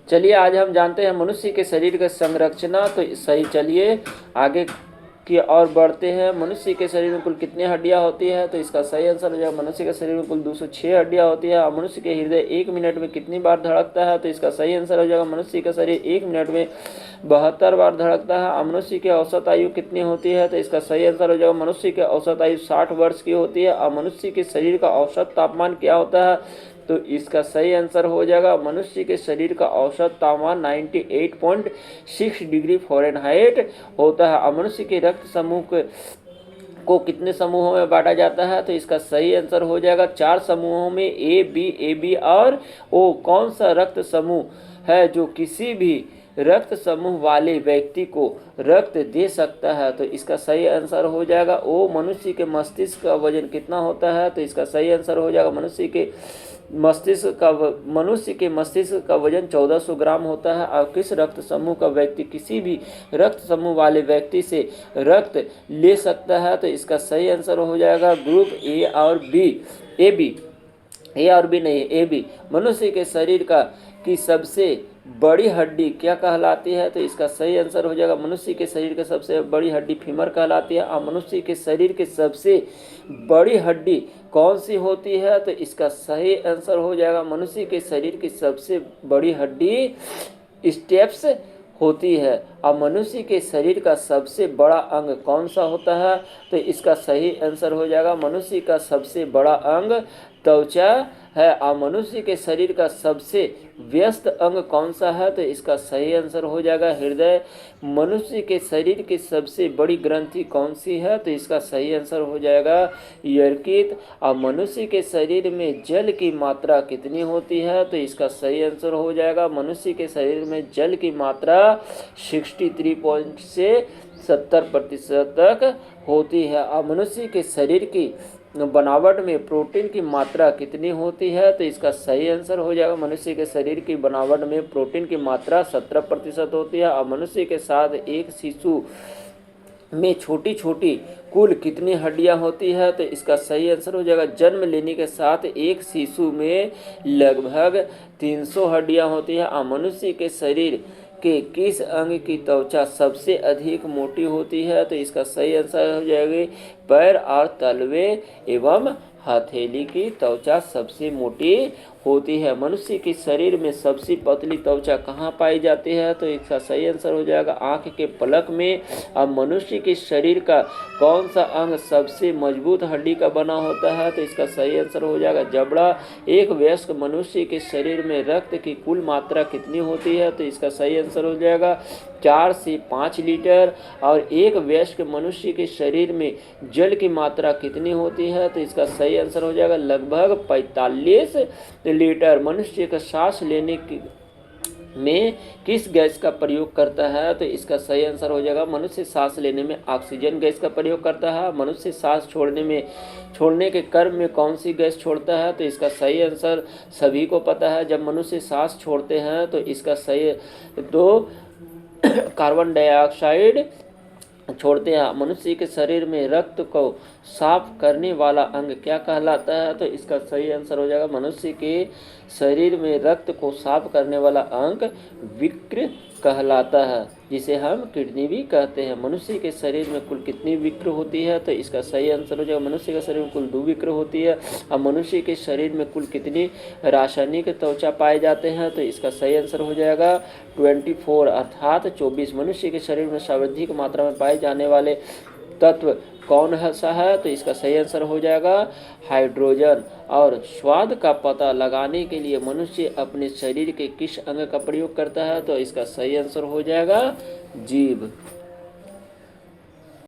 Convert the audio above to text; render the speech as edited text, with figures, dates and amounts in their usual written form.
चलिए आज हम जानते हैं मनुष्य के शरीर का संरचना। तो सही, चलिए आगे की और बढ़ते हैं। मनुष्य के शरीर में कुल कितनी हड्डियां होती है? तो इसका सही आंसर हो जाएगा मनुष्य के शरीर में कुल 206 हड्डियां होती है। और मनुष्य के हृदय 1 मिनट में कितनी बार धड़कता है? तो इसका सही आंसर हो जाएगा मनुष्य का शरीर 1 मिनट में 72 बार धड़कता है। और मनुष्य की औसत आयु कितनी होती है? तो इसका सही आंसर हो जाएगा मनुष्य की औसत आयु 60 वर्ष की होती है। और मनुष्य के शरीर का औसत तापमान क्या होता है? तो इसका सही आंसर हो जाएगा मनुष्य के शरीर का औसत तापमान 98.6 डिग्री फ़ारेनहाइट होता है। और मनुष्य के रक्त समूह को कितने समूहों में बांटा जाता है? तो इसका सही आंसर हो जाएगा 4 समूहों में, ए बी और ओ। कौन सा रक्त समूह है जो किसी भी रक्त समूह वाले व्यक्ति को रक्त दे सकता है? तो इसका सही आंसर हो जाएगा ओ। मनुष्य के मस्तिष्क का वजन कितना होता है? तो इसका सही आंसर हो जाएगा मनुष्य के मस्तिष्क का वजन 1400 ग्राम होता है। और किस रक्त समूह का व्यक्ति किसी भी रक्त समूह वाले व्यक्ति से रक्त ले सकता है? तो इसका सही आंसर हो जाएगा ग्रुप ए और बी। मनुष्य के शरीर की सबसे बड़ी हड्डी क्या कहलाती है? तो इसका सही आंसर हो जाएगा मनुष्य के शरीर की सबसे बड़ी हड्डी फीमर कहलाती है। और मनुष्य के शरीर की सबसे बड़ी हड्डी कौन सी होती है? तो इसका सही आंसर हो जाएगा मनुष्य के शरीर की सबसे बड़ी हड्डी स्टेप्स होती है। और मनुष्य के शरीर का सबसे बड़ा अंग कौन सा होता है? तो इसका सही आंसर हो जाएगा मनुष्य का सबसे बड़ा अंग त्वचा है। और मनुष्य के शरीर का सबसे व्यस्त अंग कौन सा है? तो इसका सही आंसर हो जाएगा हृदय। मनुष्य के शरीर की सबसे बड़ी ग्रंथि कौन सी है? तो इसका सही आंसर हो जाएगा यकृत। और मनुष्य के शरीर में जल की मात्रा कितनी होती है? तो इसका सही आंसर हो जाएगा मनुष्य के शरीर में जल की मात्रा 63 से 70% तक होती है। और मनुष्य के शरीर की बनावट में प्रोटीन की मात्रा कितनी होती है? तो इसका सही आंसर हो जाएगा मनुष्य के शरीर की बनावट में प्रोटीन की मात्रा 17% होती है। और मनुष्य के साथ एक शिशु में छोटी छोटी कुल कितनी हड्डियां होती है? तो इसका सही आंसर हो जाएगा जन्म लेने के साथ एक शिशु में लगभग 300 हड्डियां होती है। और मनुष्य के शरीर के किस अंग की त्वचा सबसे अधिक मोटी होती है? तो इसका सही आंसर हो जाएगा पैर और तलवे एवं हथेली की त्वचा सबसे मोटी होती है। मनुष्य के शरीर में सबसे पतली त्वचा कहाँ पाई जाती है? तो इसका सही आंसर हो जाएगा आँख के पलक में। अब मनुष्य के शरीर का कौन सा अंग सबसे मजबूत हड्डी का बना होता है? तो इसका सही आंसर हो जाएगा जबड़ा। एक वयस्क मनुष्य के शरीर में रक्त की कुल मात्रा कितनी होती है? तो इसका सही आंसर हो जाएगा 4 से 5 लीटर। और एक वयस्क मनुष्य के शरीर में जल की मात्रा कितनी होती है? तो इसका सही आंसर हो जाएगा लगभग 45 लीटर। मनुष्य का सांस लेने में किस गैस का प्रयोग करता है? तो इसका सही आंसर हो जाएगा मनुष्य सांस लेने में ऑक्सीजन गैस का प्रयोग करता है। मनुष्य सांस छोड़ने के क्रम में कौन सी गैस छोड़ता है? तो इसका सही आंसर सभी को पता है। जब मनुष्य सांस छोड़ते हैं तो इसका सही कार्बन डाइऑक्साइड छोड़ते हैं। मनुष्य के शरीर में रक्त को साफ करने वाला अंग क्या कहलाता है? तो इसका सही आंसर हो जाएगा मनुष्य के शरीर में रक्त को साफ करने वाला अंग विक्र कहलाता है, जिसे हम किडनी भी कहते हैं। मनुष्य के शरीर में कुल कितनी विक्र होती है? तो इसका सही आंसर हो जाएगा मनुष्य के शरीर में कुल 2 विक्र होती है। और मनुष्य के शरीर में कुल कितनी रासायनिक त्वचा पाए जाते हैं? तो इसका सही आंसर हो जाएगा 24 अर्थात 24। मनुष्य के शरीर में सर्वाधिक मात्रा में पाए जाने वाले तत्व कौन सा है? तो इसका सही आंसर हो जाएगा हाइड्रोजन। और स्वाद का पता लगाने के लिए मनुष्य अपने शरीर के किस अंग का प्रयोग करता है? तो इसका सही आंसर हो जाएगा जीभ।